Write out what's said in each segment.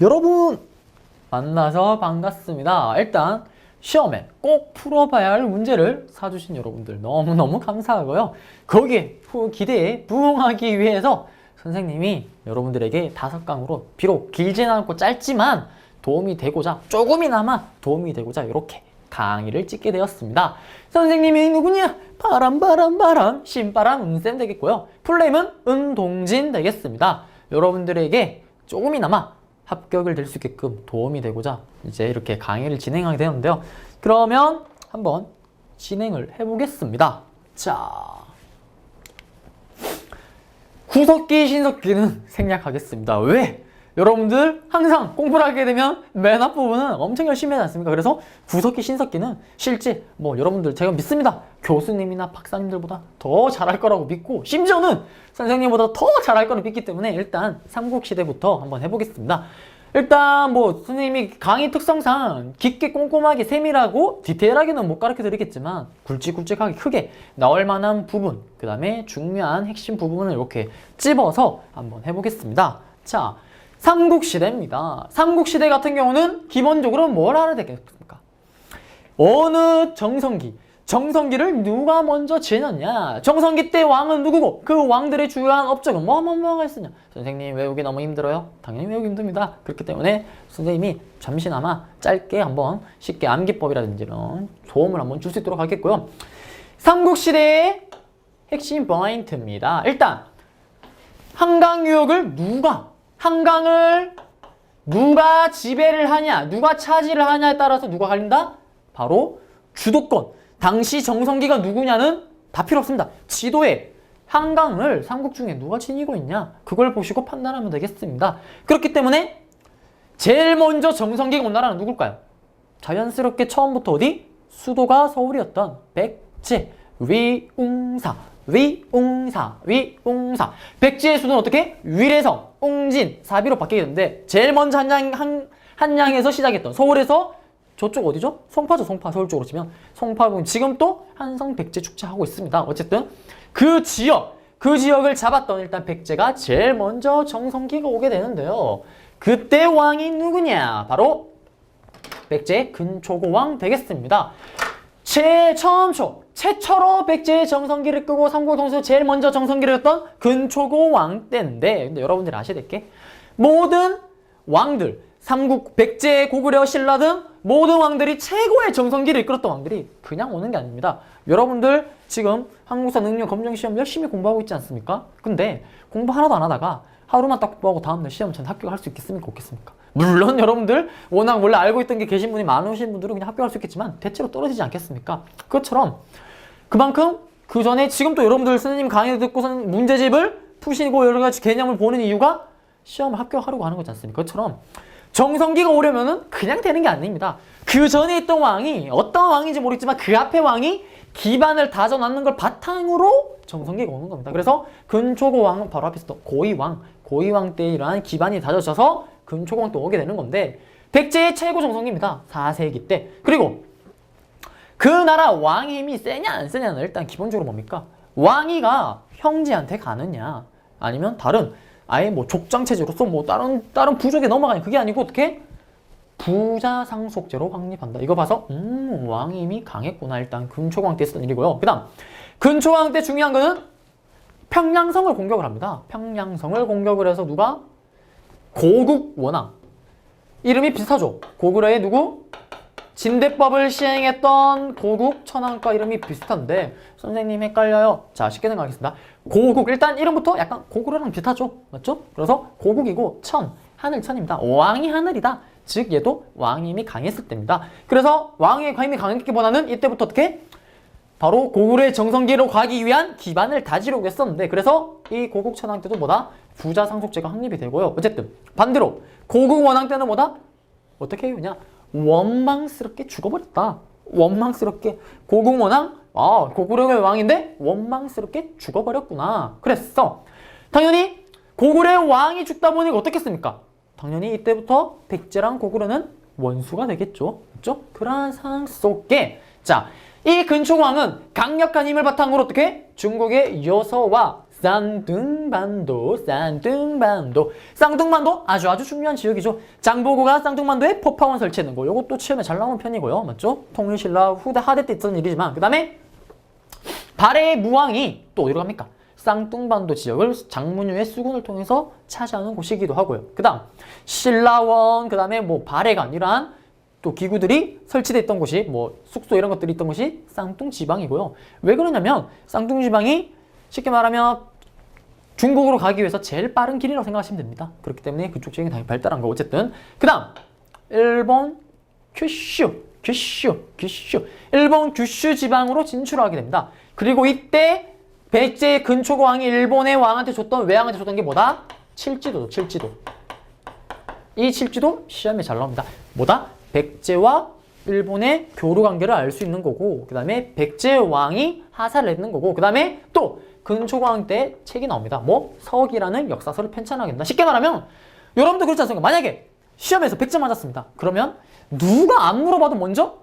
여러분 만나서 반갑습니다. 일단 시험에 꼭 풀어봐야 할 문제를 사주신 여러분들 너무너무 감사하고요. 거기에 기대에 부응하기 위해서 선생님이 여러분들에게 5강으로 비록 길지는 않고 짧지만 도움이 되고자 조금이나마 도움이 되고자 이렇게 강의를 찍게 되었습니다. 선생님이 누구냐? 바람 신바람 은쌤 되겠고요. 풀네임은 은동진 되겠습니다. 여러분들에게 조금이나마 합격을 될 수 있게끔 도움이 되고자 이제 이렇게 강의를 진행하게 되는데요. 그러면 한번 진행을 해보겠습니다. 자, 구석기, 신석기는 생략하겠습니다. 왜? 여러분들 항상 공부를 하게 되면 맨 앞부분은 엄청 열심히 하지 않습니까? 그래서 구석기, 신석기는 실제 여러분들 제가 믿습니다. 교수님이나 박사님들보다 더 잘할 거라고 믿고 심지어는 선생님보다 더 잘할 거라고 믿기 때문에 일단 삼국시대부터 한번 해보겠습니다. 일단 선생님이 강의 특성상 깊게 꼼꼼하게 세밀하고 디테일하게는 못 가르쳐 드리겠지만 굵직굵직하게 크게 나올 만한 부분, 그 다음에 중요한 핵심 부분을 이렇게 찝어서 한번 해보겠습니다. 자, 삼국시대입니다. 삼국시대 같은 경우는 기본적으로 뭘 알아야 되겠습니까? 어느 정성기를 누가 먼저 지녔냐? 정성기 때 왕은 누구고 그 왕들의 주요한 업적은 뭐가 있었냐? 선생님 외우기 너무 힘들어요? 당연히 외우기 힘듭니다. 그렇기 때문에 선생님이 잠시나마 짧게 한번 쉽게 암기법이라든지 이런 도움을 한번 줄 수 있도록 하겠고요. 삼국시대의 핵심 포인트입니다. 일단 한강을 누가 지배를 하냐, 누가 차지를 하냐에 따라서 누가 갈린다? 바로 주도권. 당시 정성기가 누구냐는 다 필요 없습니다. 지도에 한강을 삼국 중에 누가 지니고 있냐, 그걸 보시고 판단하면 되겠습니다. 그렇기 때문에 제일 먼저 정성기가 온 나라는 누굴까요? 자연스럽게 처음부터 어디? 수도가 서울이었던 백제, 위웅사. 백제의 수도는 어떻게? 위례성, 웅진, 사비로 바뀌게 되는데 제일 먼저 한양에서 시작했던 서울에서 저쪽 어디죠? 송파죠. 송파. 서울 쪽으로 치면 송파군. 지금 또 한성 백제 축제하고 있습니다. 어쨌든 그 지역을 잡았던 일단 백제가 제일 먼저 정성기가 오게 되는데요. 그때 왕이 누구냐? 바로 백제 근초고왕 되겠습니다. 최초로 백제의 정성기를 끄고 삼국동에서 제일 먼저 정성기를 였던 근초고왕 때인데, 근데 여러분들이 아셔야 될 게 모든 왕들, 삼국, 백제, 고구려, 신라 등 모든 왕들이 최고의 정성기를 이끌었던 왕들이 그냥 오는 게 아닙니다. 여러분들 지금 한국사 능력 검정 시험 열심히 공부하고 있지 않습니까? 근데 공부 하나도 안 하다가 하루만 딱 공부하고 다음날 시험 전 합격할 수 있겠습니까? 없겠습니까? 물론 여러분들 워낙 원래 알고 있던 게 계신 분이 많으신 분들은 그냥 합격할 수 있겠지만 대체로 떨어지지 않겠습니까? 그것처럼 그만큼 그 전에 지금 또 여러분들 선생님 강의 듣고선 문제집을 푸시고 여러 가지 개념을 보는 이유가 시험을 합격하려고 하는 거지 않습니까? 그것처럼 정성기가 오려면은 그냥 되는 게 아닙니다. 그 전에 있던 왕이 어떤 왕인지 모르겠지만 그 앞에 왕이 기반을 다져놨는 걸 바탕으로 정성기가 오는 겁니다. 그래서 근초고왕은 바로 앞에 있었던 고이왕 때 이러한 기반이 다져져서 근초고왕 때 오게 되는 건데 백제의 최고 정성기입니다. 4세기 때. 그리고 그 나라 왕의 힘이 세냐 안 세냐는 일단 기본적으로 뭡니까? 왕위가 형제한테 가느냐 아니면 다른 아예 족장체제로서 다른 부족에 넘어가냐, 그게 아니고 어떻게? 부자상속제로 확립한다. 이거 봐서 왕의 힘이 강했구나. 일단 근초고왕 때 했던 일이고요. 그 다음 근초고왕 때 중요한 거는 평양성을 공격을 합니다. 평양성을 공격을 해서 누가? 고국원왕. 이름이 비슷하죠? 고구려의 누구? 진대법을 시행했던 고국 천황과 이름이 비슷한데 선생님 헷갈려요. 자, 쉽게 생각하겠습니다. 고국, 일단 이름부터 약간 고구려랑 비슷하죠? 맞죠? 그래서 고국이고 하늘천입니다. 왕이 하늘이다. 즉 얘도 왕의 힘이 강했을 때입니다. 그래서 왕의 힘이 강했기보다는 이때부터 어떻게? 바로 고구려의 정성기로 가기 위한 기반을 다지려고 했었는데, 그래서 이 고국 천황 때도 부자상속제가 확립이 되고요. 어쨌든 반대로 고국 원왕 때는 어떻게 해요? 원망스럽게 죽어버렸다. 원망스럽게 고국 원왕, 고구려의 왕인데 원망스럽게 죽어버렸구나. 그랬어. 당연히 고구려의 왕이 죽다 보니 어떻겠습니까? 당연히 이때부터 백제랑 고구려는 원수가 되겠죠. 그렇죠? 그러한 상황 속에 자, 이 근초고왕은 강력한 힘을 바탕으로 어떻게? 중국의 여서와 쌍둥반도. 쌍둥반도 아주 중요한 지역이죠. 장보고가 쌍둥반도에 포파원 설치했는 거. 요것도 시험에 잘 나오는 편이고요. 맞죠? 통일신라 후대 하대 때 있던 일이지만 그 다음에 발해의 무왕이 또 어디로 갑니까? 쌍둥반도 지역을 장문유의 수군을 통해서 차지하는 곳이기도 하고요. 그 다음 신라원, 그 다음에 뭐 발해관 이러한 또 기구들이 설치되어 있던 곳이 뭐 숙소 이런 것들이 있던 곳이 쌍둥지방이고요. 왜 그러냐면 쌍둥지방이 쉽게 말하면 중국으로 가기 위해서 제일 빠른 길이라고 생각하시면 됩니다. 그렇기 때문에 그쪽 지역이 당연히 발달한 거. 어쨌든 그 다음 일본 규슈. 일본 규슈 지방으로 진출하게 됩니다. 그리고 이때 백제 근초고왕이 일본의 왕한테 줬던, 외왕한테 줬던 게 뭐다? 칠지도죠. 칠지도. 이 칠지도 시험에 잘 나옵니다. 뭐다? 백제와 일본의 교류 관계를 알 수 있는 거고, 그 다음에 백제 왕이 하사를 했는 거고, 그 다음에 또 근초고왕 때 책이 나옵니다. 뭐? 서기라는 역사서를 편찬하게 된다. 쉽게 말하면 여러분도 그렇지 않습니까? 만약에 시험에서 100점 맞았습니다. 그러면 누가 안 물어봐도 먼저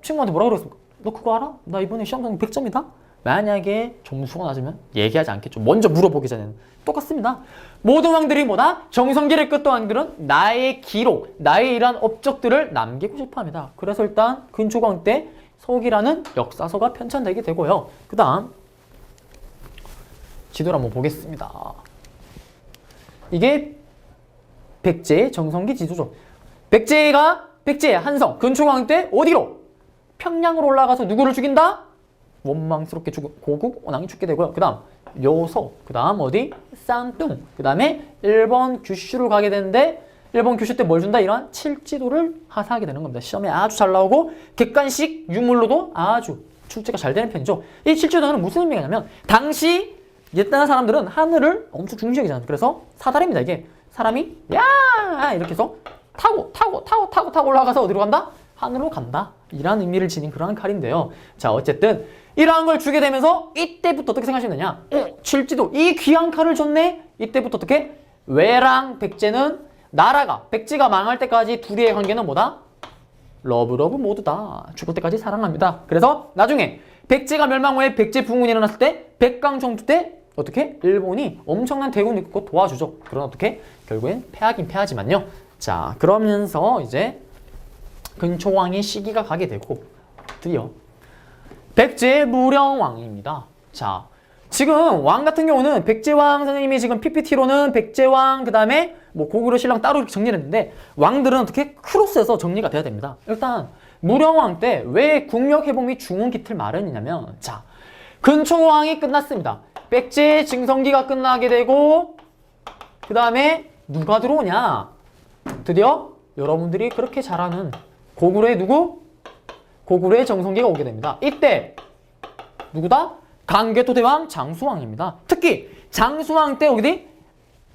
친구한테 뭐라 그랬습니까? 너 그거 알아? 나 이번에 시험 성적 100점이다? 만약에 점수가 낮으면 얘기하지 않겠죠. 먼저 물어보기 전에는. 똑같습니다. 모든 왕들이 뭐다? 정성기를 끝도 왕들은 나의 기록, 나의 이러한 업적들을 남기고 싶어 합니다. 그래서 일단 근초고왕 때 서기라는 역사서가 편찬되게 되고요. 그 다음 지도를 한번 보겠습니다. 이게 백제의 정성기 지도죠. 백제 한성 근초고왕 때 어디로? 평양으로 올라가서 누구를 죽인다? 원망스럽게 고국 원왕이 죽게 되고요. 그 다음 요소, 그 다음 어디? 쌍둥, 그 다음에 일본 규슈를 가게 되는데 일본 규슈 때 뭘 준다? 이러한 칠지도를 하사하게 되는 겁니다. 시험에 아주 잘 나오고 객관식 유물로도 아주 출제가 잘 되는 편이죠. 이 칠지도는 무슨 의미가 있냐면 당시 옛날 사람들은 하늘을 엄청 중시 여기잖아요. 그래서 사다리입니다. 이게 사람이 야 이렇게 해서 타고 올라가서 어디로 간다? 하늘로 간다. 이라는 의미를 지닌 그러한 칼인데요. 자, 어쨌든 이러한 걸 주게 되면서 이때부터 어떻게 생각하시면 되냐? 칠지도 이 귀한 칼을 줬네? 이때부터 어떻게? 외랑 백제는 나라가 백제가 망할 때까지 둘이의 관계는 뭐다? 러브 모두다. 죽을 때까지 사랑합니다. 그래서 나중에 백제가 멸망 후에 백제 부흥이 일어났을 때 백광정투 때 어떻게? 일본이 엄청난 대군을 이끌고 도와주죠. 그러나 어떻게? 결국엔 패하긴 패하지만요. 자, 그러면서 이제 근초고왕의 시기가 가게 되고 드디어 백제 무령왕입니다. 자, 지금 왕 같은 경우는 백제왕 선생님이 지금 PPT로는 백제왕 그 다음에 뭐 고구려 신랑 따로 이렇게 정리를 했는데 왕들은 어떻게 크로스해서 정리가 돼야 됩니다. 일단 무령왕 때 왜 국력회복 및 중흥기틀 마련이냐면 자, 근초고왕이 끝났습니다. 백제의 증성기가 끝나게 되고 그 다음에 누가 들어오냐? 드디어 여러분들이 그렇게 잘 아는 고구려의 누구? 고구려의 정성기가 오게 됩니다. 이때 누구다? 강개토대왕 장수왕입니다. 특히 장수왕 때 어디?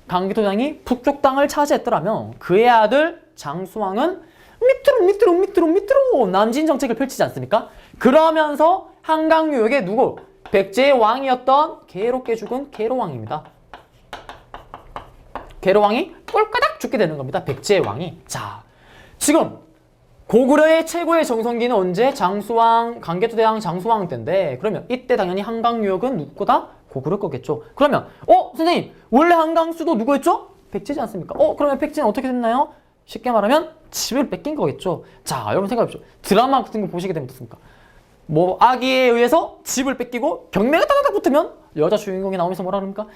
강개토대왕이 북쪽 땅을 차지했더라면 그의 아들 장수왕은 밑으로 남진 정책을 펼치지 않습니까? 그러면서 한강 유역의 누구? 백제의 왕이었던 괴롭게 죽은 계로왕입니다. 계로왕이 꼴까닥 죽게 되는 겁니다. 백제의 왕이. 자, 지금 고구려의 최고의 정성기는 언제? 장수왕, 강개토대왕 장수왕 때인데 그러면 이때 당연히 한강 유역은 누구 거다? 고구려 거겠죠. 그러면 선생님 원래 한강 수도 누구였죠? 백제지 않습니까? 그러면 백제는 어떻게 됐나요? 쉽게 말하면 집을 뺏긴 거겠죠. 자, 여러분 생각해보십시오. 드라마 같은 거 보시게 되면 어떻습니까? 뭐 아기에 의해서 집을 뺏기고 경매가 따다닥 붙으면 여자 주인공이 나오면서 뭐라 그럽니까?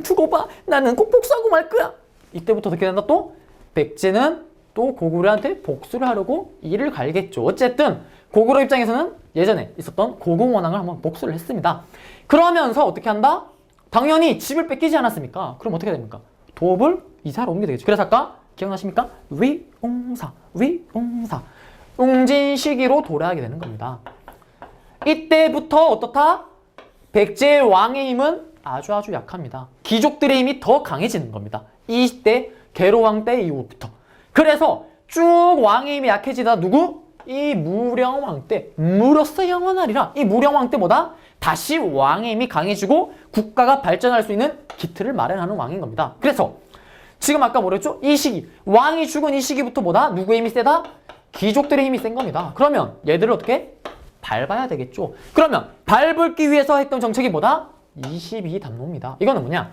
두고 봐. 나는 꼭 복수하고 말 거야. 이때부터 어떻게 된다 또? 백제는 또 고구려한테 복수를 하려고 이를 갈겠죠. 어쨌든 고구려 입장에서는 예전에 있었던 고궁원왕을 한번 복수를 했습니다. 그러면서 어떻게 한다? 당연히 집을 뺏기지 않았습니까? 그럼 어떻게 됩니까? 도읍을 이사를 옮기게 되겠죠. 그래서 아까 기억나십니까? 위옹사 웅진 시기로 도래하게 되는 겁니다. 이때부터 어떻다? 백제의 왕의 힘은 아주 약합니다. 귀족들의 힘이 더 강해지는 겁니다. 이때 계로왕 때 이후부터. 그래서 쭉 왕의 힘이 약해지다 누구? 이 무령왕 때 무로서 영원하리라. 이 무령왕 때 뭐다? 다시 왕의 힘이 강해지고 국가가 발전할 수 있는 기틀을 마련하는 왕인 겁니다. 그래서 지금 아까 뭐랬죠? 이 시기 왕이 죽은 이 시기부터 뭐다? 누구의 힘이 세다? 귀족들의 힘이 센 겁니다. 그러면 얘들을 어떻게? 밟아야 되겠죠. 그러면 밟기 위해서 했던 정책이 뭐다? 22담로입니다. 이거는 뭐냐?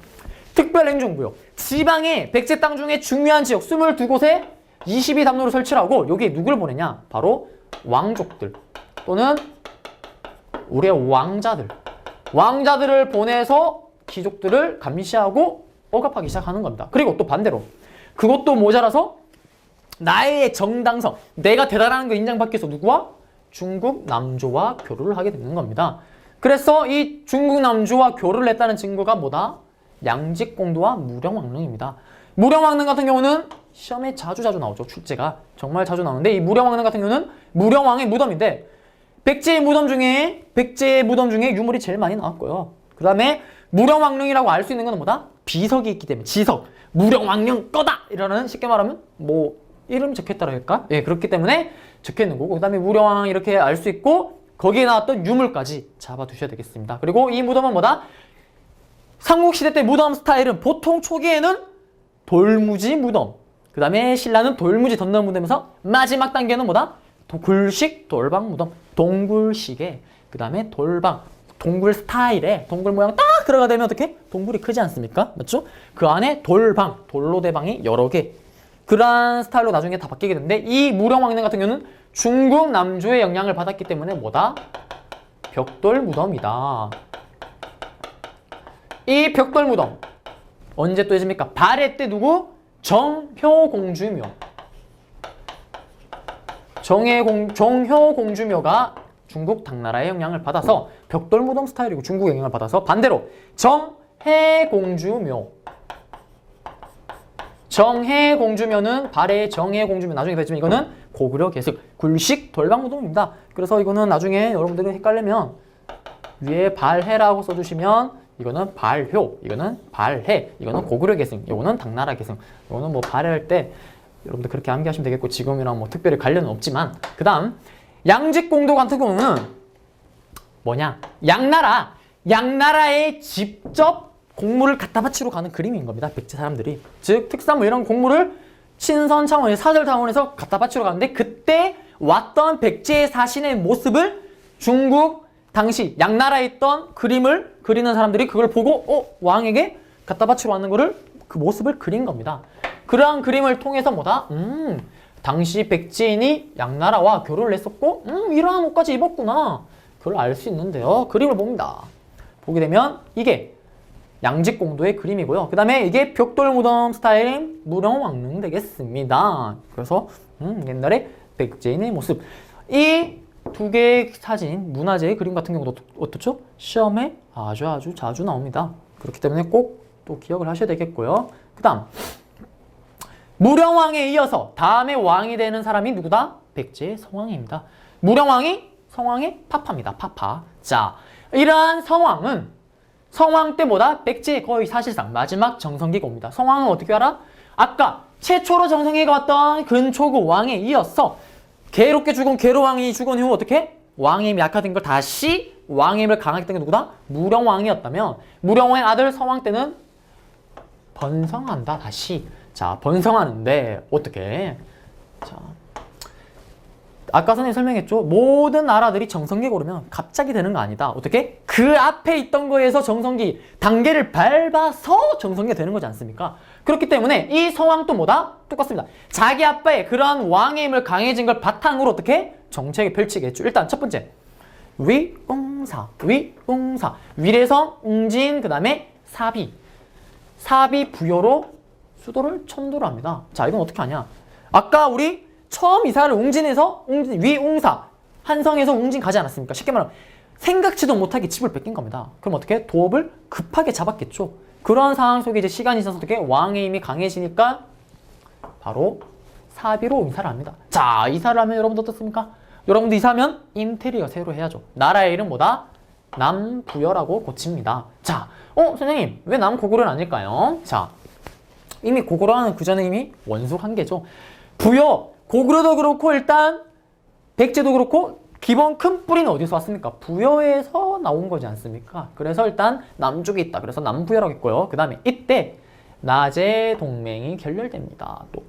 특별행정구역. 지방의 백제 땅 중에 중요한 지역 22곳에 22담로를 설치하고 여기에 누굴 보내냐? 바로 왕족들 또는 우리의 왕자들을 보내서 귀족들을 감시하고 억압하기 시작하는 겁니다. 그리고 또 반대로 그것도 모자라서 나의 정당성, 내가 대단한 거 인정받기 위해서 누구와? 중국 남조와 교류를 하게 되는 겁니다. 그래서 이 중국 남조와 교류를 했다는 증거가 뭐다? 양직공도와 무령왕릉입니다. 무령왕릉 같은 경우는 시험에 자주 나오죠. 출제가 정말 자주 나오는데 이 무령왕릉 같은 경우는 무령왕의 무덤인데 백제의 무덤 중에 유물이 제일 많이 나왔고요. 그 다음에 무령왕릉이라고 알 수 있는 건 뭐다? 비석이 있기 때문에 지석, 무령왕릉 거다! 이라는 쉽게 말하면 뭐 이름 적혀있다라 할까? 예, 그렇기 때문에 적혀있는 거고 그 다음에 무령왕 이렇게 알 수 있고 거기에 나왔던 유물까지 잡아두셔야 되겠습니다. 그리고 이 무덤은 뭐다? 삼국시대 때 무덤 스타일은 보통 초기에는 돌무지 무덤, 그 다음에 신라는 돌무지 덧넣은 무덤에서 마지막 단계는 뭐다? 굴식 돌방 무덤, 동굴식에 그 다음에 돌방, 동굴 스타일에 동굴 모양 딱 들어가 되면 어떻게? 동굴이 크지 않습니까? 맞죠? 그 안에 돌방, 돌로 대방이 여러 개 그런 스타일로 나중에 다 바뀌게 되는데 이 무령왕릉 같은 경우는 중국 남조의 영향을 받았기 때문에 뭐다? 벽돌 무덤이다. 이 벽돌 무덤 언제 또 해집니까? 발해 때 누구? 정효공주묘. 정효공주묘가 중국 당나라의 영향을 받아서 벽돌 무덤 스타일이고 중국 영향을 받아서 반대로 정해공주묘는 발해의 정해공주묘 나중에 뵙지만 이거는 고구려 개석 굴식 돌방 무덤입니다. 그래서 이거는 나중에 여러분들이 헷갈리면 위에 발해라고 써주시면 이거는 발효, 이거는 발해, 이거는 고구려 계승, 이거는 당나라 계승, 이거는 뭐 발해할 때 여러분들 그렇게 암기하시면 되겠고 지금이랑 뭐 특별히 관련은 없지만 그 다음 양직공도 같은 경우는 뭐냐? 양나라에 직접 공물을 갖다 바치러 가는 그림인 겁니다. 백제 사람들이. 즉 특산물 이런 공물을 친선 차원에서 사절 차원에서 갖다 바치러 가는데 그때 왔던 백제의 사신의 모습을 중국 당시 양나라에 있던 그림을 그리는 사람들이 그걸 보고 왕에게 갖다 바치러 왔는 거를 그 모습을 그린 겁니다. 그러한 그림을 통해서 뭐다? 당시 백제인이 양나라와 교류를 했었고 이러한 옷까지 입었구나. 그걸 알 수 있는데요. 그림을 봅니다. 보게 되면 이게 양직공도의 그림이고요. 그 다음에 이게 벽돌무덤 스타일인 무령왕릉 되겠습니다. 그래서 옛날에 백제인의 모습. 이 두 개의 사진, 문화재의 그림 같은 경우도 어떻죠? 시험에 아주 자주 나옵니다. 그렇기 때문에 꼭 또 기억을 하셔야 되겠고요. 그 다음 무령왕에 이어서 다음에 왕이 되는 사람이 누구다? 백제의 성왕입니다. 무령왕이 성왕의 파파입니다. 파파. 자, 이러한 성왕은 성왕 때보다 백제의 거의 사실상 마지막 정성기가 옵니다. 성왕은 어떻게 알아? 아까 최초로 정성기가 왔던 근초고 왕에 이어서 괴롭게 죽은 괴로왕이 죽은 이후 어떻게? 왕의 힘이 약화된 걸 다시 왕의 힘을 강하게 했던 게 누구다? 무령왕이었다면 무령왕의 아들 성왕 때는 번성한다 다시. 자, 번성하는데 어떻게? 자, 아까 선생님이 설명했죠. 모든 나라들이 정성기가 오르면 갑자기 되는 거 아니다. 어떻게? 그 앞에 있던 거에서 정성기 단계를 밟아서 정성기가 되는 거지 않습니까? 그렇기 때문에 이 성왕도 뭐다? 똑같습니다. 자기 아빠의 그러한 왕의 힘을 강해진 걸 바탕으로 어떻게? 정책을 펼치겠죠. 일단 첫 번째 위웅사. 위례성, 웅진, 그 다음에 사비 부여로 수도를 천도를 합니다. 자, 이건 어떻게 하냐? 아까 우리 처음 이사를 웅진에서 위웅사 한성에서 웅진 가지 않았습니까? 쉽게 말하면 생각지도 못하게 집을 뺏긴 겁니다. 그럼 어떻게? 도읍을 급하게 잡았겠죠. 그런 상황 속에 이제 시간이 있어서 어떻게? 왕의 힘이 강해지니까 바로 사비로 이사를 합니다. 자, 이사를 하면 여러분들 어떻습니까? 여러분들 이사하면 인테리어 새로 해야죠. 나라의 이름 뭐다? 남부여라고 고칩니다. 자, 선생님 왜 남고구려는 아닐까요? 자, 이미 고구려는 그 전에 이미 원속 한계죠. 부여, 고구려도 그렇고 일단 백제도 그렇고 기본 큰 뿌리는 어디서 왔습니까? 부여에서 나온 거지 않습니까? 그래서 일단 남쪽에 있다. 그래서 남부여라고 했고요. 그 다음에 이때 나제 동맹이 결렬됩니다. 또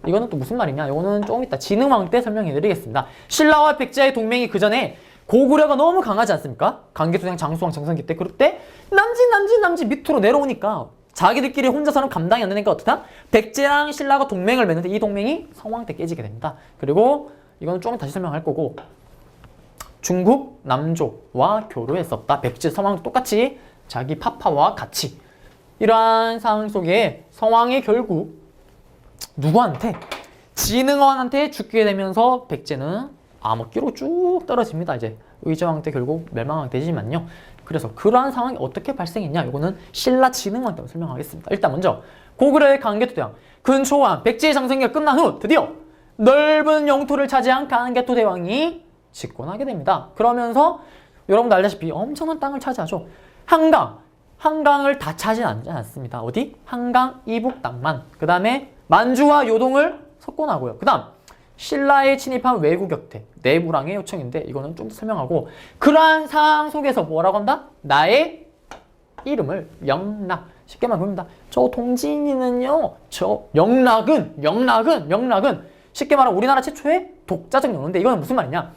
이거는 또 무슨 말이냐? 이거는 조금 이따 진흥왕 때 설명해 드리겠습니다. 신라와 백제의 동맹이 그 전에 고구려가 너무 강하지 않습니까? 강개토대왕, 장수왕, 정성기 때. 그럴 때 남진 밑으로 내려오니까 자기들끼리 혼자서는 감당이 안 되니까 어떻다? 백제랑 신라가 동맹을 맺는데 이 동맹이 성왕 때 깨지게 됩니다. 그리고 이거는 조금 다시 설명할 거고 중국 남조와 교류했었다. 백제, 성왕도 똑같이 자기 파파와 같이. 이러한 상황 속에 성왕이 결국 누구한테? 진흥원한테 죽게 되면서 백제는 암흑기로 쭉 떨어집니다. 이제 의정왕 때 결국 멸망하게 되지만요. 그래서 그러한 상황이 어떻게 발생했냐? 이거는 신라 진흥왕 때문에 설명하겠습니다. 일단 먼저 고구려의 강개토대왕 근초왕 백제의 장성기가 끝난 후 드디어 넓은 영토를 차지한 강개토대왕이 집권하게 됩니다. 그러면서 여러분도 알다시피 엄청난 땅을 차지하죠. 한강을 다 차지하지 않습니다. 어디? 한강 이북 땅만. 그 다음에 만주와 요동을 석권하고요. 그 다음 신라에 침입한 외국 격퇴, 내무랑의 요청인데 이거는 좀 더 설명하고 그러한 상황 속에서 뭐라고 한다? 나의 이름을 영락. 쉽게 말합니다. 저 동진이는요. 저 영락은 쉽게 말하면 우리나라 최초의 독자적 영어인데 이거는 무슨 말이냐?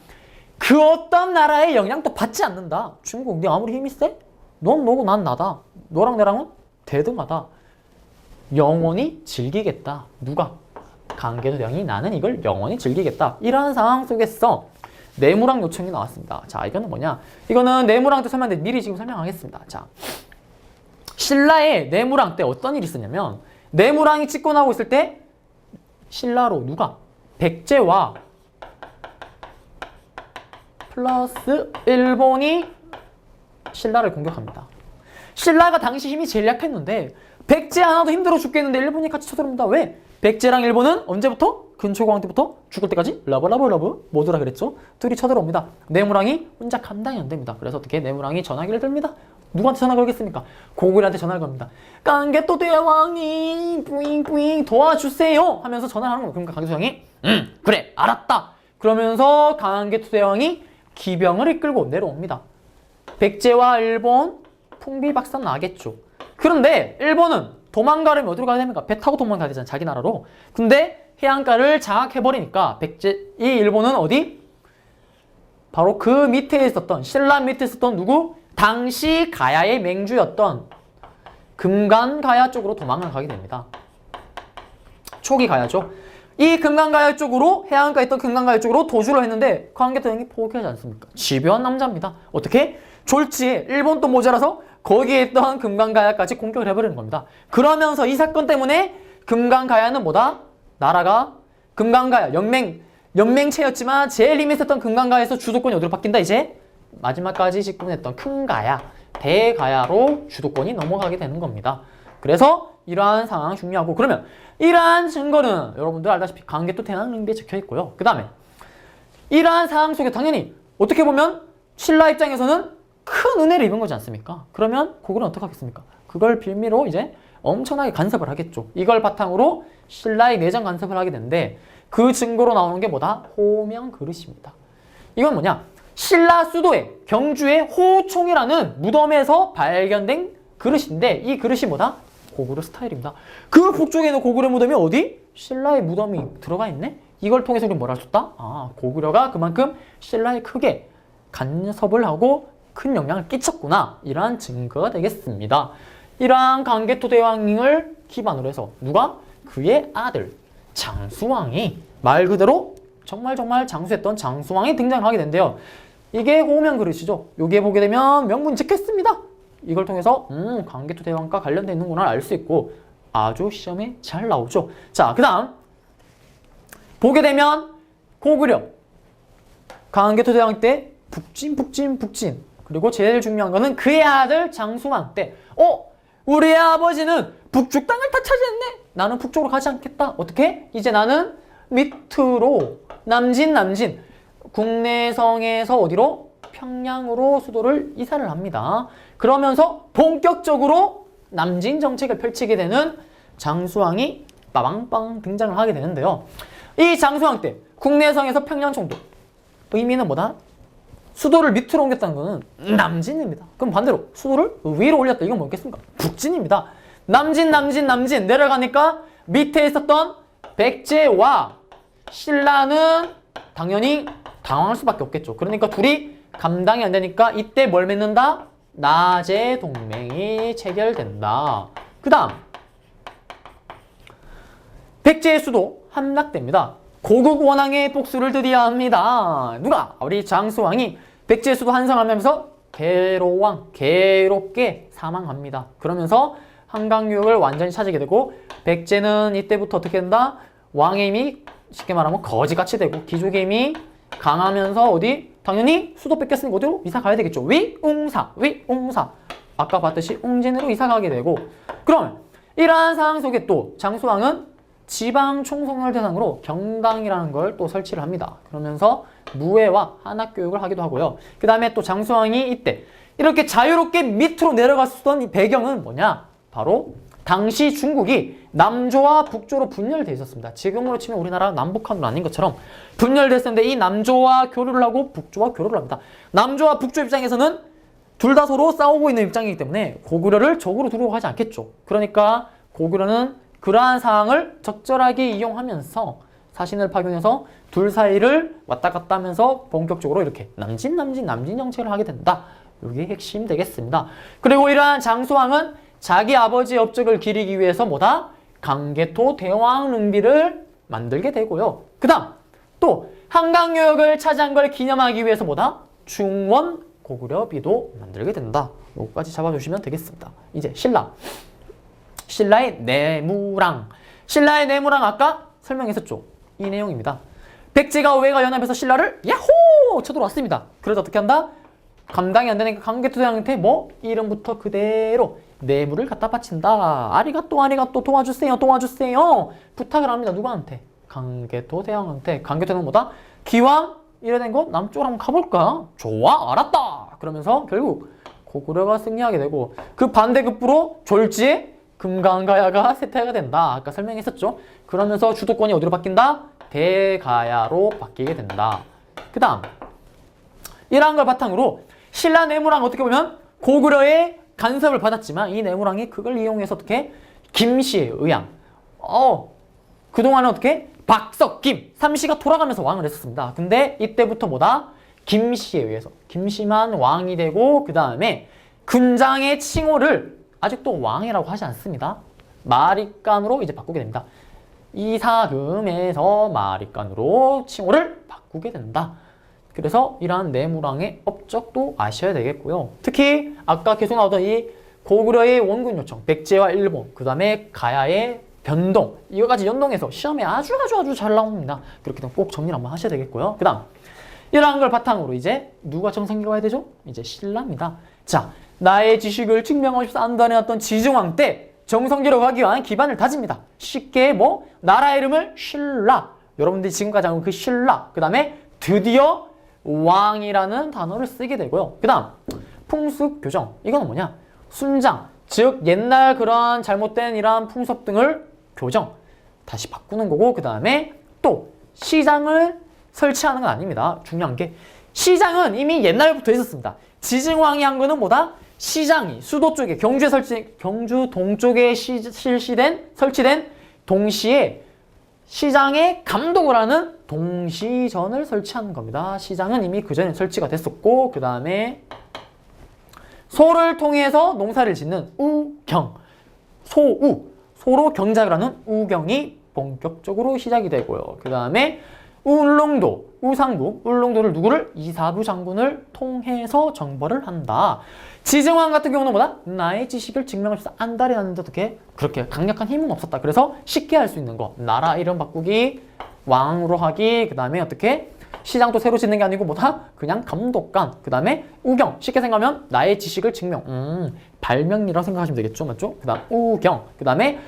그 어떤 나라의 영향도 받지 않는다. 중국, 네 아무리 힘이 세? 넌 너고 난 나다. 너랑 나랑은 대등하다. 영원히 즐기겠다. 누가? 강개토대왕이 나는 이걸 영원히 즐기겠다. 이러한 상황 속에서 내무랑 요청이 나왔습니다. 자, 이거는 뭐냐? 이거는 내무랑 때 설명했는데 미리 지금 설명하겠습니다. 자, 신라의 내무랑 때 어떤 일이 있었냐면 내무랑이 집권하고 있을 때 신라로 누가? 백제와 플러스 일본이 신라를 공격합니다. 신라가 당시 힘이 제일 약했는데 백제 하나도 힘들어 죽겠는데 일본이 같이 쳐들어옵니다. 왜? 백제랑 일본은 언제부터? 근초고왕 때부터 죽을 때까지 러브 뭐더라 그랬죠? 둘이 쳐들어옵니다. 내무랑이 혼자 감당이 안 됩니다. 그래서 어떻게 내무랑이 전화기를 듭니다. 누구한테 전화 걸겠습니까? 고구려한테 전화를 겁니다. 강개토대왕이 뿌잉뿌잉 도와주세요 하면서 전화를 하는 거예요. 그러니까 강개토대왕이 그래 알았다. 그러면서 강개토대왕이 기병을 이끌고 내려옵니다. 백제와 일본 풍비박산 나겠죠. 그런데 일본은 도망가려면 어디로 가야 됩니까? 배 타고 도망가야 되잖아요. 자기 나라로. 근데 해안가를 장악해버리니까 이 일본은 어디? 바로 그 밑에 있었던 신라 밑에 있었던 누구? 당시 가야의 맹주였던 금간가야 쪽으로 도망을 가게 됩니다. 초기 가야죠. 이 금강가야 쪽으로 해안가에 있던 금강가야 쪽으로 도주를 했는데 강개토대왕이 포기하지 않습니까? 집요한 남자입니다. 어떻게? 졸지에 일본도 모자라서 거기에 있던 금강가야까지 공격을 해버리는 겁니다. 그러면서 이 사건 때문에 금강가야는 뭐다? 나라가 금강가야 연맹체였지만 제일 힘이 있었던 금강가야에서 주도권이 어디로 바뀐다? 이제 마지막까지 집권했던 큰가야 대가야로 주도권이 넘어가게 되는 겁니다. 그래서 이러한 상황 중요하고 그러면 이러한 증거는 여러분들 알다시피 강개토대왕 링비에 적혀 있고요. 그 다음에 이러한 상황 속에 당연히 어떻게 보면 신라 입장에서는 큰 은혜를 입은 거지 않습니까? 그러면 고구려는 어떻게 하겠습니까? 그걸 빌미로 이제 엄청나게 간섭을 하겠죠. 이걸 바탕으로 신라의 내정 간섭을 하게 되는데 그 증거로 나오는 게 뭐다? 호명 그릇입니다. 이건 뭐냐? 신라 수도의 경주의 호총이라는 무덤에서 발견된 그릇인데 이 그릇이 뭐다? 고구려 스타일입니다. 그 북쪽에 있는 고구려 무덤이 어디? 신라의 무덤이 들어가 있네? 이걸 통해서 우리 뭘 알 수 있다? 아, 고구려가 그만큼 신라에 크게 간섭을 하고 큰 영향을 끼쳤구나. 이러한 증거가 되겠습니다. 이러한 강개토대왕을 기반으로 해서 누가? 그의 아들 장수왕이 말 그대로 정말 장수했던 장수왕이 등장하게 된대요. 이게 호명 그릇이죠. 여기에 보게 되면 명분 찍혔습니다. 이걸 통해서 강개토대왕과 관련되어 있는구나 알 수 있고 아주 시험에 잘 나오죠. 자, 그 다음 보게 되면 고구려 강개토대왕 때 북진 그리고 제일 중요한 거는 그의 아들 장수왕 때 우리의 아버지는 북쪽 땅을 다 차지했네. 나는 북쪽으로 가지 않겠다. 어떻게? 이제 나는 밑으로 남진 국내성에서 어디로? 평양으로 수도를 이사를 합니다. 그러면서 본격적으로 남진 정책을 펼치게 되는 장수왕이 빠방빵 등장을 하게 되는데요. 이 장수왕 때 국내성에서 평양 총독 의미는 뭐다? 수도를 밑으로 옮겼다는 것은 남진입니다. 그럼 반대로 수도를 위로 올렸다. 이건 뭐겠습니까? 북진입니다. 남진 내려가니까 밑에 있었던 백제와 신라는 당연히 당황할 수밖에 없겠죠. 그러니까 둘이 감당이 안 되니까 이때 뭘 맺는다? 나제 동맹이 체결된다. 그 다음 백제의 수도 함락됩니다. 고국 원왕의 복수를 드디어 합니다. 누가? 우리 장수왕이 백제의 수도 한성하면서 괴롭게 사망합니다. 그러면서 한강유역을 완전히 차지게 되고 백제는 이때부터 어떻게 된다? 왕의 힘이 쉽게 말하면 거지같이 되고 귀족의 힘이 강하면서 어디? 당연히 수도 뺏겼으니까 어디로? 이사 가야 되겠죠. 위웅사. 아까 봤듯이 웅진으로 이사 가게 되고 그럼 이러한 상황 속에 또 장수왕은 지방 총성을 대상으로 경당이라는 걸 또 설치를 합니다. 그러면서 무예와 한학교육을 하기도 하고요. 그 다음에 또 장수왕이 이때 이렇게 자유롭게 밑으로 내려갔었던 이 배경은 뭐냐? 바로 당시 중국이 남조와 북조로 분열되어 있었습니다. 지금으로 치면 우리나라 남북한은 아닌 것처럼 분열됐었는데 이 남조와 교류를 하고 북조와 교류를 합니다. 남조와 북조 입장에서는 둘 다 서로 싸우고 있는 입장이기 때문에 고구려를 적으로 두려고 하지 않겠죠. 그러니까 고구려는 그러한 상황을 적절하게 이용하면서 사신을 파견해서 둘 사이를 왔다 갔다 하면서 본격적으로 이렇게 남진 정책을 하게 된다. 이게 핵심 되겠습니다. 그리고 이러한 장수왕은 자기 아버지의 업적을 기리기 위해서 뭐다? 강개토 대왕 능비를 만들게 되고요. 그 다음 또 한강유역을 차지한 걸 기념하기 위해서 뭐다? 중원 고구려비도 만들게 된다. 요거까지 잡아주시면 되겠습니다. 이제 신라의 내무랑. 신라의 내무랑 아까 설명했었죠. 이 내용입니다. 백제가 오해가 연합해서 신라를 야호! 쳐들어왔습니다. 그래서 어떻게 한다? 감당이 안 되니까 강개토 대왕한테 뭐? 이름부터 그대로 내무를 갖다 바친다. 아리가또 도와주세요. 부탁을 합니다. 누구한테? 강개토 대왕한테. 강개토 대왕은 뭐다? 기왕 이래 된 거 남쪽으로 한번 가볼까? 좋아, 알았다. 그러면서 결국 고구려가 승리하게 되고 그 반대급부로 졸지에 금강가야가 쇠퇴가 된다. 아까 설명했었죠. 그러면서 주도권이 어디로 바뀐다? 대가야로 바뀌게 된다. 그 다음 이러한 걸 바탕으로 신라 내무랑 어떻게 보면 고구려의 간섭을 받았지만 이 내무랑이 그걸 이용해서 어떻게? 김씨의 의양. 그동안은 어떻게? 박석김, 삼씨가 돌아가면서 왕을 했었습니다. 근데 이때부터 뭐다? 김씨에 의해서. 김씨만 왕이 되고 그 다음에 군장의 칭호를 아직도 왕이라고 하지 않습니다. 마립간으로 이제 바꾸게 됩니다. 이사금에서 마립간으로 칭호를 바꾸게 된다. 그래서 이러한 내무랑의 업적도 아셔야 되겠고요. 특히 아까 계속 나오던 이 고구려의 원군 요청, 백제와 일본, 그 다음에 가야의 변동, 이거까지 연동해서 시험에 아주 잘 나옵니다. 그렇게 되면 꼭 정리를 한번 하셔야 되겠고요. 그 다음 이러한 걸 바탕으로 이제 누가 정상기로 해야 되죠? 이제 신라입니다. 자, 나의 지식을 증명하고 싶어서 안달해놨던 지증왕 때 정성기로 가기 위한 기반을 다집니다. 쉽게 뭐 나라 이름을 신라, 여러분들이 지금까지 알고 그 신라, 그 다음에 드디어 왕이라는 단어를 쓰게 되고요. 그 다음 풍습 교정, 이건 뭐냐? 순장, 즉 옛날 그런 잘못된 이러한 풍습 등을 교정, 다시 바꾸는 거고 그 다음에 또 시장을 설치하는 건 아닙니다. 중요한 게 시장은 이미 옛날부터 있었습니다. 지증왕이 한 거는 뭐다? 시장이 수도 쪽에 경주 동쪽에 설치된 동시에 시장의 감독을 하는 동시전을 설치하는 겁니다. 시장은 이미 그 전에 설치가 됐었고 그 다음에 소를 통해서 농사를 짓는 우경, 소로 경작을 하는 우경이 본격적으로 시작이 되고요. 그 다음에 울릉도, 우상국, 울릉도를 누구를? 이사부 장군을 통해서 정벌을 한다. 지증왕 같은 경우는 뭐다? 나의 지식을 증명할 수 있어. 안달이 났는데 어떻게? 그렇게 강력한 힘은 없었다. 그래서 쉽게 할 수 있는 거. 나라 이름 바꾸기, 왕으로 하기, 그 다음에 어떻게? 시장도 새로 짓는 게 아니고 뭐다? 그냥 감독관. 그 다음에 우경. 쉽게 생각하면 나의 지식을 증명. 발명이라고 생각하시면 되겠죠. 맞죠? 그 다음 우경. 그 다음에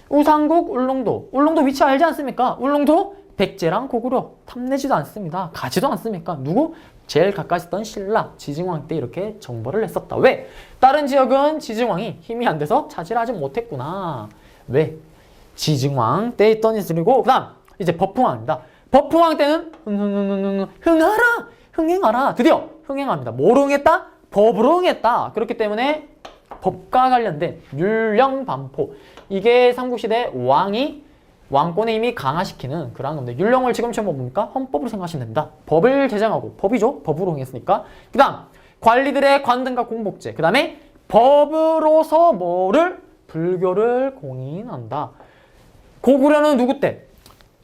우상국, 울릉도. 울릉도 위치 알지 않습니까? 울릉도 백제랑 고구려 탐내지도 않습니다. 가지도 않습니까? 누구? 제일 가까이 있었던 신라, 지증왕 때 이렇게 정벌을 했었다. 왜? 다른 지역은 지증왕이 힘이 안 돼서 차지를 하지 못했구나. 왜? 지증왕 때 있던 일이고 그 다음 이제 법흥왕입니다. 법흥왕 때는 흥행하라. 드디어 흥행합니다. 뭐로 흥했다? 법으로 흥했다. 그렇기 때문에 법과 관련된 율령 반포. 이게 삼국시대 왕이 왕권의 힘이 강화시키는 그러한 건데 율령을 지금처럼 뭡니까? 헌법으로 생각하시면 됩니다. 법을 제정하고 법이죠. 법으로 했으니까. 그 다음 관리들의 관등과 공복제. 그 다음에 법으로서 뭐를? 불교를 공인한다. 고구려는 누구 때?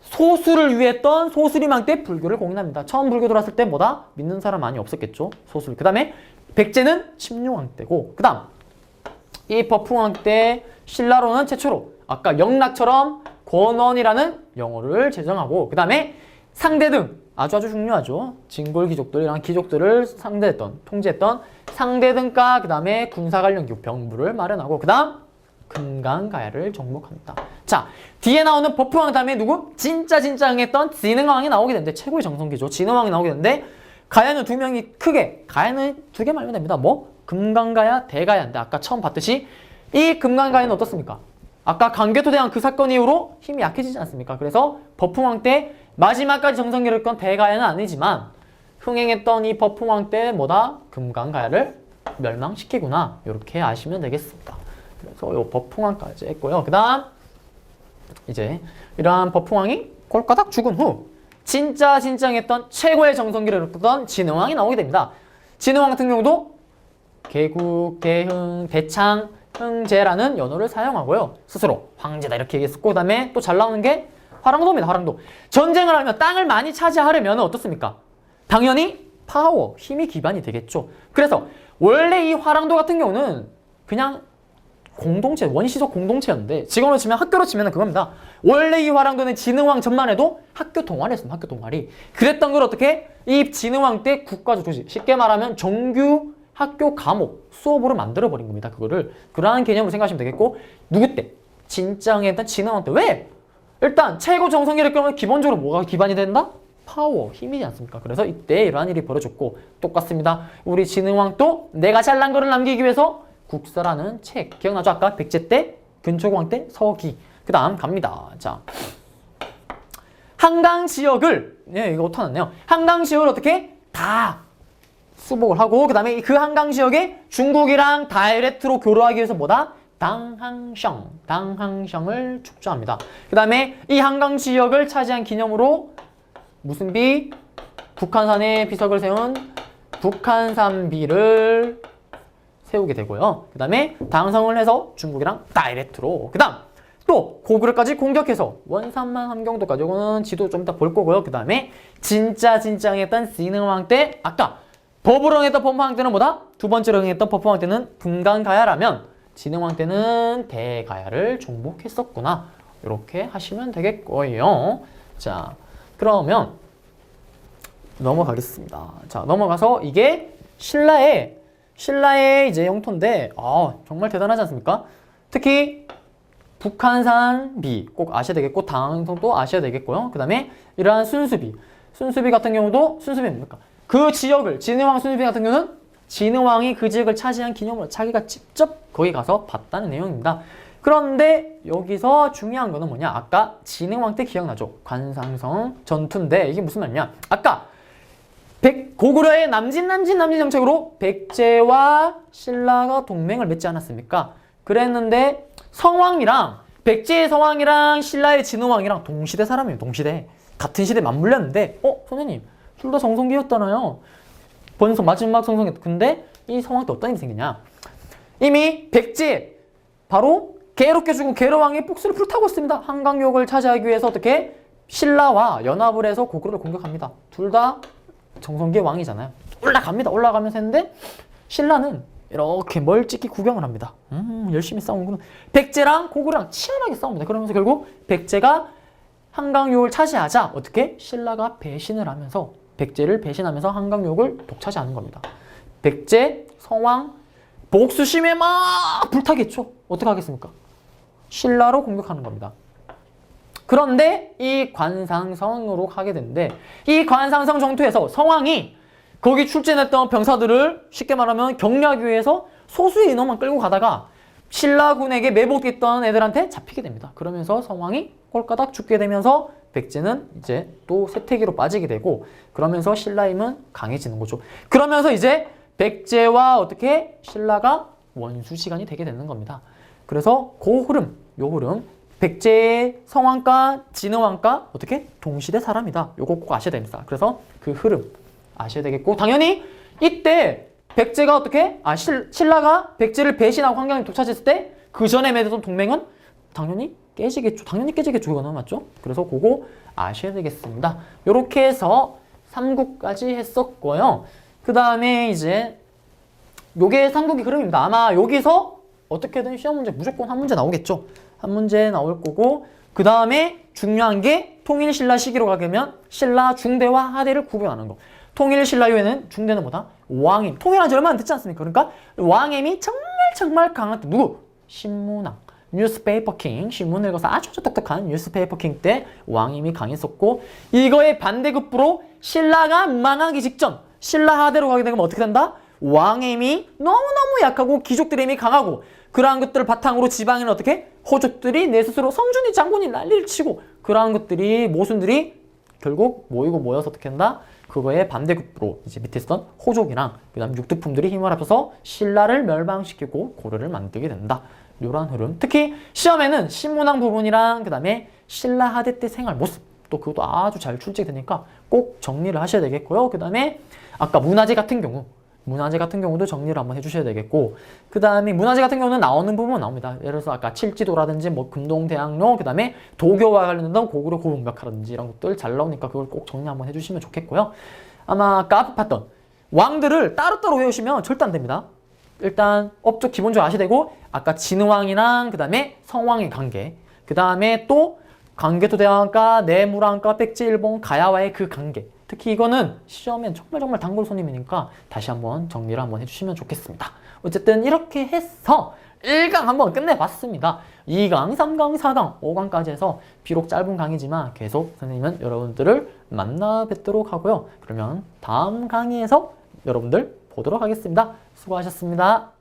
소수를 위했던 소수리망 때 불교를 공인합니다. 처음 불교 들어왔을 때 뭐다? 믿는 사람 많이 없었겠죠. 소수리. 그 다음에 백제는 침룡왕 때고 그 다음 이 법흥왕 때 신라로는 최초로 아까 영락처럼 권원이라는 영어를 제정하고 그 다음에 상대등 아주 중요하죠. 진골 귀족들이랑 귀족들을 상대했던 통제했던 상대등과 그 다음에 군사 관련 병부를 마련하고 그 다음 금강가야를 정복합니다. 자, 뒤에 나오는 법흥왕 다음에 누구? 진짜 응했던 진흥왕이 나오게 되는데 최고의 정성기죠. 진흥왕이 나오게 되는데 가야는 두 명이 크게 가야는 두 개 말면 됩니다. 뭐? 금강가야, 대가야인데 아까 처음 봤듯이 이 금강가야는 어떻습니까? 아까 강개토대왕 그 사건 이후로 힘이 약해지지 않습니까? 그래서 법흥왕 때 마지막까지 정성기를 했던 대가야는 아니지만 흥행했던 이 법흥왕 때 뭐다? 금강가야를 멸망시키구나. 이렇게 아시면 되겠습니다. 그래서 요 법흥왕까지 했고요. 그 다음 이제 이러한 법흥왕이 꼴까닥 죽은 후 진짜 했던 최고의 정성기를 이뤘던 진흥왕이 나오게 됩니다. 진흥왕 같은 경우도 개국, 개흥, 대창, 흥제라는 연호를 사용하고요. 스스로 황제다 이렇게 얘기했었고 그 다음에 또 잘 나오는 게 화랑도입니다. 화랑도. 전쟁을 하면 땅을 많이 차지하려면 어떻습니까? 당연히 파워, 힘이 기반이 되겠죠. 그래서 원래 이 화랑도 같은 경우는 그냥 공동체, 원시적 공동체였는데 지금으로 치면 학교로 치면 그겁니다. 원래 이 화랑도는 진흥왕 전만 해도 학교 동아리였습니다. 학교 동아리. 그랬던 걸 어떻게? 이 진흥왕 때 국가적 조직, 쉽게 말하면 정규 학교 과목, 수업으로 만들어버린 겁니다. 그거를. 그러한 개념으로 생각하시면 되겠고 누구 때? 진짜 했던 진흥왕 때. 왜? 일단 최고 정성기를 끄면 기본적으로 뭐가 기반이 된다? 파워, 힘이지 않습니까? 그래서 이때 이러한 일이 벌어졌고 똑같습니다. 우리 진흥왕도 내가 잘난 거를 남기기 위해서 국서라는 책 기억나죠? 아까 백제 때, 근초공왕 때 서기. 그 다음 갑니다. 자, 한강 지역을 이거 어떡하네요. 한강 지역을 어떻게 다 수복을 하고 그 다음에 그 한강 지역에 중국이랑 다이렉트로 교류하기 위해서 뭐다? 당항성을 축조합니다. 그 다음에 이 한강 지역을 차지한 기념으로 무슨 비? 북한산에 비석을 세운 북한산비를 세우게 되고요. 그 다음에 당성을 해서 중국이랑 다이렉트로 그 다음 또 고구려까지 공격해서 원산만 함경도까지 이거는 지도 좀 이따 볼 거고요. 그 다음에 진짜 흥했던 진흥왕 때 아까 법으로 흥했던 법흥왕 때는 뭐다? 두 번째로 흥했던 법흥왕 때는 금강가야라면 진흥왕 때는 대가야를 정복했었구나. 이렇게 하시면 되겠고요. 자, 그러면 넘어가겠습니다. 자, 넘어가서 이게 신라의 이제 영토인데 정말 대단하지 않습니까? 특히 북한산비 꼭 아셔야 되겠고 당성도 아셔야 되겠고요. 그 다음에 이러한 순수비 같은 경우도 순수비 뭡니까? 그 지역을 진흥왕 순수비 같은 경우는 진흥왕이 그 지역을 차지한 기념으로 자기가 직접 거기 가서 봤다는 내용입니다. 그런데 여기서 중요한 거는 뭐냐? 아까 진흥왕 때 기억나죠? 관상성 전투인데 이게 무슨 말이냐? 아까 고구려의 남진 정책으로 백제와 신라가 동맹을 맺지 않았습니까? 그랬는데 성왕이랑 백제의 성왕이랑 신라의 진흥왕이랑 동시대 사람이에요. 동시대. 같은 시대에 맞물렸는데 선생님 둘 다 정성기였잖아요. 마지막 성성이었다. 근데 이 성왕 때 어떤 일이 생기냐? 이미 백제 바로 계롭게 죽은 계로왕이 복수를 불타고 있습니다. 한강역을 차지하기 위해서 어떻게? 신라와 연합을 해서 고구려를 공격합니다. 둘 다 정성기의 왕이잖아요. 올라가면서 했는데 신라는 이렇게 멀찍이 구경을 합니다. 열심히 싸우는구나. 백제랑 고구려랑 치열하게 싸웁니다. 그러면서 결국 백제가 한강역을 차지하자 어떻게? 신라가 배신을 하면서 백제를 배신하면서 한강역을 독차지하는 겁니다. 백제, 성왕, 복수심에 막 불타겠죠. 어떻게 하겠습니까? 신라로 공격하는 겁니다. 그런데 이 관상성으로 가게 되는데 이 관상성 정토에서 성왕이 거기 출전했던 병사들을 쉽게 말하면 격려하기 위해서 소수의 인원만 끌고 가다가 신라군에게 매복됐던 애들한테 잡히게 됩니다. 그러면서 성왕이 꼴까닥 죽게 되면서 백제는 이제 또 쇠퇴기로 빠지게 되고 그러면서 신라의 힘은 강해지는 거죠. 그러면서 이제 백제와 어떻게 신라가 원수지간이 되게 되는 겁니다. 그래서 요 흐름 백제의 성왕과 진흥왕과 어떻게? 동시대 사람이다. 요거 꼭 아셔야 됩니다. 그래서 그 흐름 아셔야 되겠고 당연히 이때 백제가 어떻게? 신라가 백제를 배신하고 황경에 도착했을 때 그 전에 맺었던 동맹은 당연히 깨지겠죠. 당연히 깨지겠죠. 이거는 맞죠? 그래서 그거 아셔야 되겠습니다. 요렇게 해서 삼국까지 했었고요. 그 다음에 이제 요게 삼국의 흐름입니다. 아마 여기서 어떻게든 시험 문제 무조건 한 문제 나오겠죠. 한 문제 나올 거고 그 다음에 중요한 게 통일신라 시기로 가게 되면 신라 중대와 하대를 구별하는 거. 통일신라 이후에는 중대는 뭐다? 왕임. 통일한 지 얼마 안 됐지 않습니까? 그러니까 왕임이 정말 강한 때 누구? 신문왕. 뉴스페이퍼 킹. 신문을 읽어서 아주 똑똑한 뉴스페이퍼 킹 때 왕임이 강했었고 이거의 반대급부로 신라가 망하기 직전 신라 하대로 가게 되면 어떻게 된다? 왕의 힘이 너무너무 약하고 귀족들의 힘이 강하고 그러한 것들을 바탕으로 지방에는 어떻게? 호족들이 내 스스로 성준이 장군이 난리를 치고 그러한 것들이 모순들이 결국 모여서 어떻게 한다? 그거에 반대급부로 이제 밑에 있었던 호족이랑 그 다음 육두품들이 힘을 합쳐서 신라를 멸망시키고 고려를 만들게 된다. 이러한 흐름. 특히 시험에는 신문왕 부분이랑 그 다음에 신라 하대 때 생활 모습 또 그것도 아주 잘 출제가 되니까 꼭 정리를 하셔야 되겠고요. 그 다음에 아까 문화재 같은 경우도 정리를 한번 해주셔야 되겠고 그 다음에 문화재 같은 경우는 나오는 부분은 나옵니다. 예를 들어서 아까 칠지도라든지 뭐 금동대학로 그 다음에 도교와 관련된 고구려 고문벽화라든지 이런 것들 잘 나오니까 그걸 꼭 정리 한번 해주시면 좋겠고요. 아마 아까 앞에 봤던 왕들을 따로따로 외우시면 절대 안 됩니다. 일단 업적 기본적으로 아셔야 되고 아까 진흥왕이랑 그 다음에 성왕의 관계 그 다음에 또 강개토대왕과 내무왕과 백제일본 가야와의 그 관계 특히 이거는 시험엔 정말 단골 손님이니까 다시 한번 정리를 한번 해주시면 좋겠습니다. 어쨌든 이렇게 해서 1강 한번 끝내봤습니다. 2강, 3강, 4강, 5강까지 해서 비록 짧은 강의지만 계속 선생님은 여러분들을 만나 뵙도록 하고요. 그러면 다음 강의에서 여러분들 보도록 하겠습니다. 수고하셨습니다.